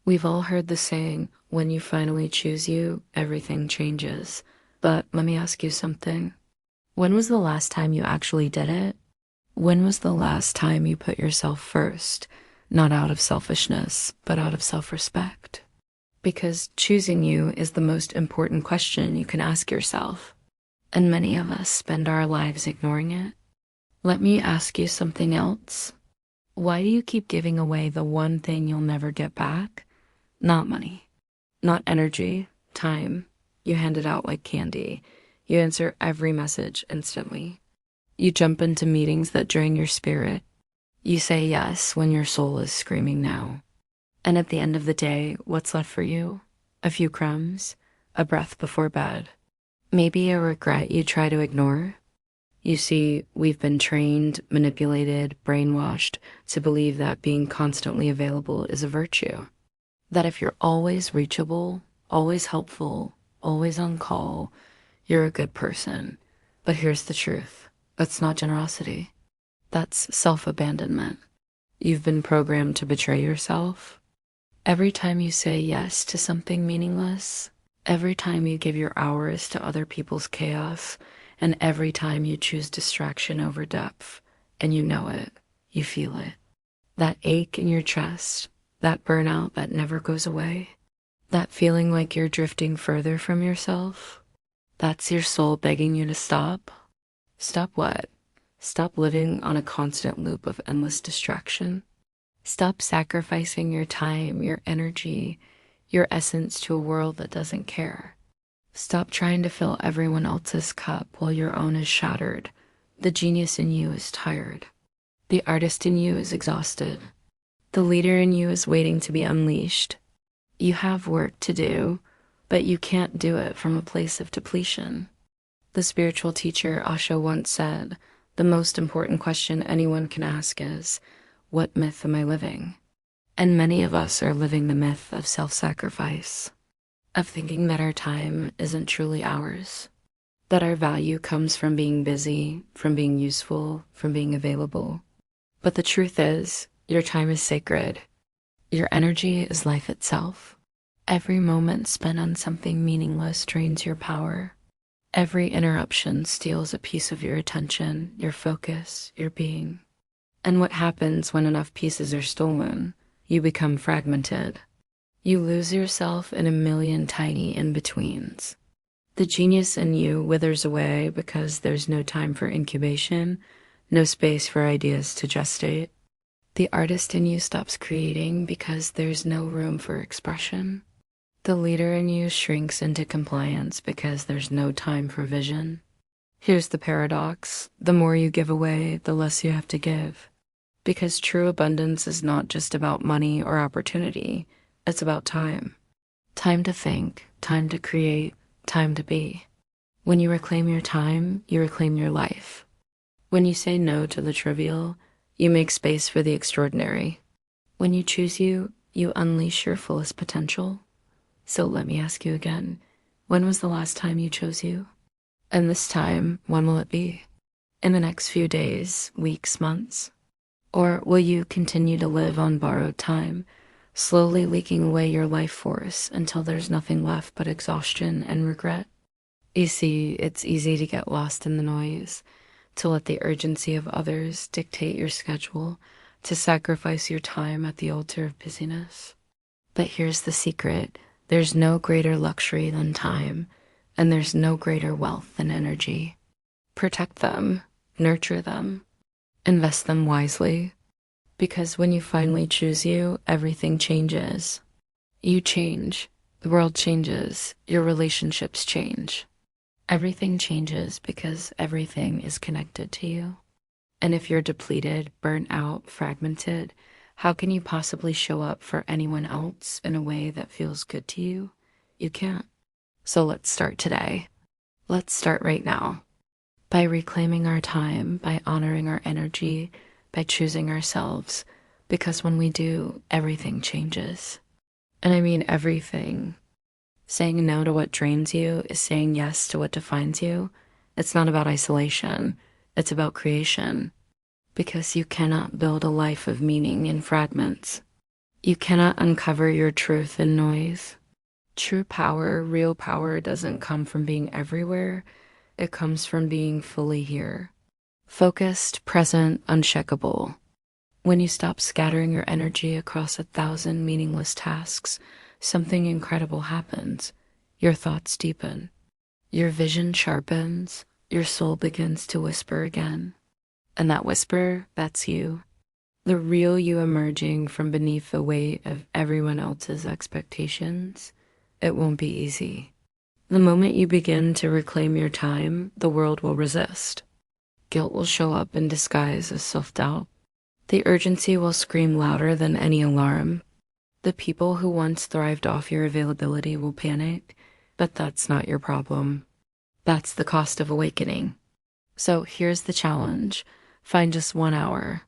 We've all heard the saying, when you finally choose you, everything changes. But let me ask you something. When was the last time you actually did it? When was the last time you put yourself first, not out of selfishness, but out of self-respect? Because choosing you is the most important question you can ask yourself, and many of us spend our lives ignoring it. Let me ask you something else. Why do you keep giving away the one thing you'll never get back? Not money, not energy, time. You hand it out like candy. You answer every message instantly. You jump into meetings that drain your spirit. You say yes when your soul is screaming now. And at the end of the day, what's left for you? A few crumbs, a breath before bed, maybe a regret you try to ignore. You see, we've been trained, manipulated, brainwashed to believe that being constantly available is a virtue. That if you're always reachable, always helpful, always on call, you're a good person. But here's the truth. That's not generosity. That's self-abandonment. You've been programmed to betray yourself. Every time you say yes to something meaningless, every time you give your hours to other people's chaos, and every time you choose distraction over depth, and you know it, you feel it. That ache in your chest, that burnout that never goes away, that feeling like you're drifting further from yourself, that's your soul begging you to stop. Stop what? Stop living on a constant loop of endless distraction. Stop sacrificing your time, your energy, your essence to a world that doesn't care. Stop trying to fill everyone else's cup while your own is shattered. The genius in you is tired. The artist in you is exhausted. The leader in you is waiting to be unleashed. You have work to do, but you can't do it from a place of depletion. The spiritual teacher Osho once said, the most important question anyone can ask is, what myth am I living? And many of us are living the myth of self-sacrifice, of thinking that our time isn't truly ours, that our value comes from being busy, from being useful, from being available. But the truth is, your time is sacred. Your energy is life itself. Every moment spent on something meaningless drains your power. Every interruption steals a piece of your attention, your focus, your being. And what happens when enough pieces are stolen? You become fragmented. You lose yourself in a million tiny in-betweens. The genius in you withers away because there's no time for incubation, no space for ideas to gestate. The artist in you stops creating because there's no room for expression. The leader in you shrinks into compliance because there's no time for vision. Here's the paradox. The more you give away, the less you have to give. Because true abundance is not just about money or opportunity. It's about time. Time to think, time to create, time to be. When you reclaim your time, you reclaim your life. When you say no to the trivial, you make space for the extraordinary. When you choose you, you unleash your fullest potential. So let me ask you again, when was the last time you chose you? And this time, when will it be? In the next few days, weeks, months? Or will you continue to live on borrowed time, slowly leaking away your life force until there's nothing left but exhaustion and regret? You see, it's easy to get lost in the noise, to let the urgency of others dictate your schedule, to sacrifice your time at the altar of busyness. But here's the secret. There's no greater luxury than time, and there's no greater wealth than energy. Protect them, nurture them, invest them wisely, because when you finally choose you, everything changes. You change, the world changes, your relationships change. Everything changes because everything is connected to you. And if you're depleted, burnt out, fragmented, how can you possibly show up for anyone else in a way that feels good to you? You can't. So let's start today. Let's start right now. By reclaiming our time, by honoring our energy, by choosing ourselves. Because when we do, everything changes. And I mean everything. Saying no to what drains you is saying yes to what defines you. It's not about isolation. It's about creation. Because you cannot build a life of meaning in fragments. You cannot uncover your truth in noise. True power, real power, doesn't come from being everywhere. It comes from being fully here. Focused, present, unshakable. When you stop scattering your energy across 1,000 meaningless tasks, something incredible happens. Your thoughts deepen. Your vision sharpens. Your soul begins to whisper again. And that whisper, that's you. The real you emerging from beneath the weight of everyone else's expectations. It won't be easy. The moment you begin to reclaim your time, the world will resist. Guilt will show up in disguise as self-doubt. The urgency will scream louder than any alarm. The people who once thrived off your availability will panic, but that's not your problem. That's the cost of awakening. So here's the challenge. Find just 1 hour.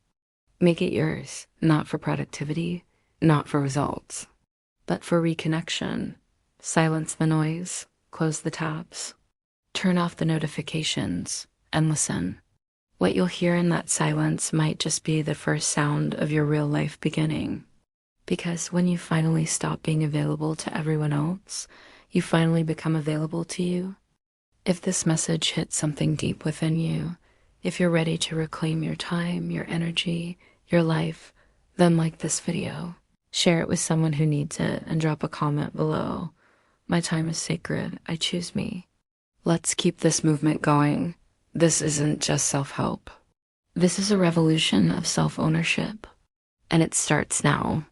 Make it yours, not for productivity, not for results, but for reconnection. Silence the noise, close the tabs, turn off the notifications, and listen. What you'll hear in that silence might just be the first sound of your real life beginning. Because when you finally stop being available to everyone else, you finally become available to you. If this message hits something deep within you, if you're ready to reclaim your time, your energy, your life, then like this video. Share it with someone who needs it and drop a comment below. My time is sacred. I choose me. Let's keep this movement going. This isn't just self-help. This is a revolution of self-ownership. And it starts now.